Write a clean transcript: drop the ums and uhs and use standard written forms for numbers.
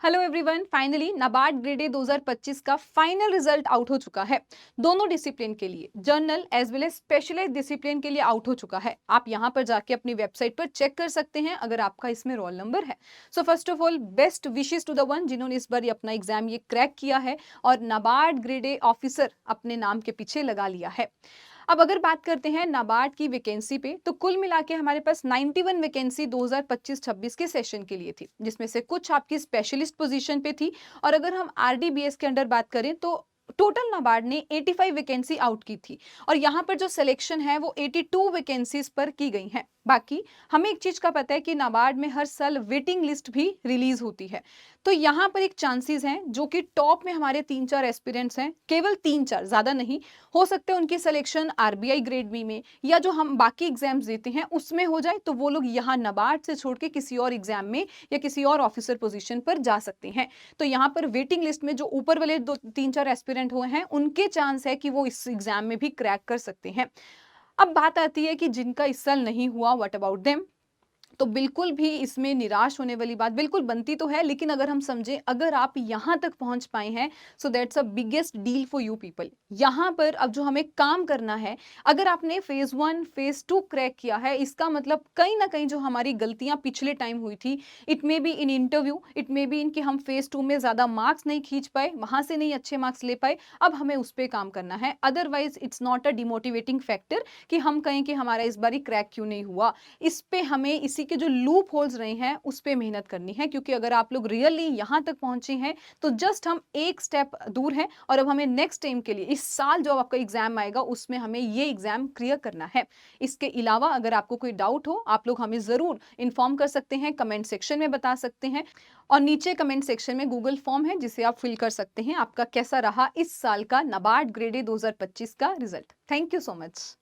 Hello everyone, finally NABARD grade A 2025 का final result out हो चुका है। दोनों डिसिप्लिन के लिए, general as well as specialized discipline के लिए आउट हो चुका है। आप यहां पर जाके अपनी वेबसाइट पर चेक कर सकते हैं अगर आपका इसमें रोल नंबर है। So first of all best wishes to the one जिन्होंने इस बार अपना एग्जाम ये क्रैक किया है और नाबार्ड ग्रेड ए ऑफिसर अपने नाम के पीछे लगा लिया है। अब अगर बात करते हैं नाबार्ड की वैकेंसी पे, तो कुल मिला के हमारे पास 91 वैकेंसी 2025-26 के सेशन के लिए थी, जिसमें से कुछ आपकी स्पेशलिस्ट पोजीशन पे थी। और अगर हम आरडीबीएस के अंडर बात करें तो टोटल नाबार्ड ने 85 वैकेंसी आउट की थी और यहाँ पर जो सिलेक्शन है वो 82 वैकेंसीज पर की गई है। बाकी हमें एक चीज का पता है कि नाबार्ड में हर साल वेटिंग लिस्ट भी रिलीज होती है, तो यहाँ पर एक चांसेस हैं जो कि टॉप में हमारे 3-4 एस्पिरेंट्स हैं, केवल 3-4, ज्यादा नहीं। हो सकते हैं उनकी सिलेक्शन आरबीआई ग्रेड बी में या जो हम बाकी एग्जाम्स देते हैं उसमें हो जाए, तो वो लोग यहाँ नाबार्ड से छोड़ के किसी और एग्जाम में या किसी और ऑफिसर पोजीशन पर जा सकते हैं। तो यहाँ पर वेटिंग लिस्ट में जो ऊपर वाले 2-3-4 एस्पिरेंट हुए हैं उनके चांस है कि वो इस एग्जाम में भी क्रैक कर सकते हैं। अब बात आती है कि जिनका इस साल नहीं हुआ, व्हाट अबाउट देम? तो बिल्कुल भी इसमें निराश होने वाली बात बिल्कुल बनती तो है, लेकिन अगर हम समझें, अगर आप यहां तक पहुंच पाए हैं, so that's a biggest deal for you people. यहां पर अब जो हमें काम करना है, अगर आपने फेज 1 फेज 2 क्रैक किया है, इसका मतलब कहीं ना कहीं जो हमारी गलतियां पिछले टाइम हुई थी, it may be in interview, it may be in कि हम फेज 2 में ज्यादा मार्क्स नहीं खींच पाए, वहां से नहीं अच्छे मार्क्स ले पाए, अब हमें उस पर काम करना है। Otherwise it's not a demotivating factor कि हम कहें कि हमारा इस बार क्रैक क्यों नहीं हुआ। इस पे हमें इसी के जो लूप होल्स रहे हैं उस पे मेहनत करनी है, क्योंकि अगर आप लोग रियली यहां तक पहुंचे हैं तो जस्ट हम एक स्टेप दूर हैं और अब हमें नेक्स्ट टाइम के लिए, इस साल जो आपका एग्जाम आएगा उसमें हमें ये एग्जाम क्लियर करना है। इसके अलावा अगर आपको कोई डाउट हो, आप लोग हमें जरूर इन्फॉर्म कर सकते हैं, कमेंट सेक्शन में बता सकते हैं। और नीचे कमेंट सेक्शन में गूगल फॉर्म है जिसे आप फिल कर सकते हैं। आपका कैसा रहा इस साल का नाबार्ड ग्रेड ए 2025 का result? Thank you so much.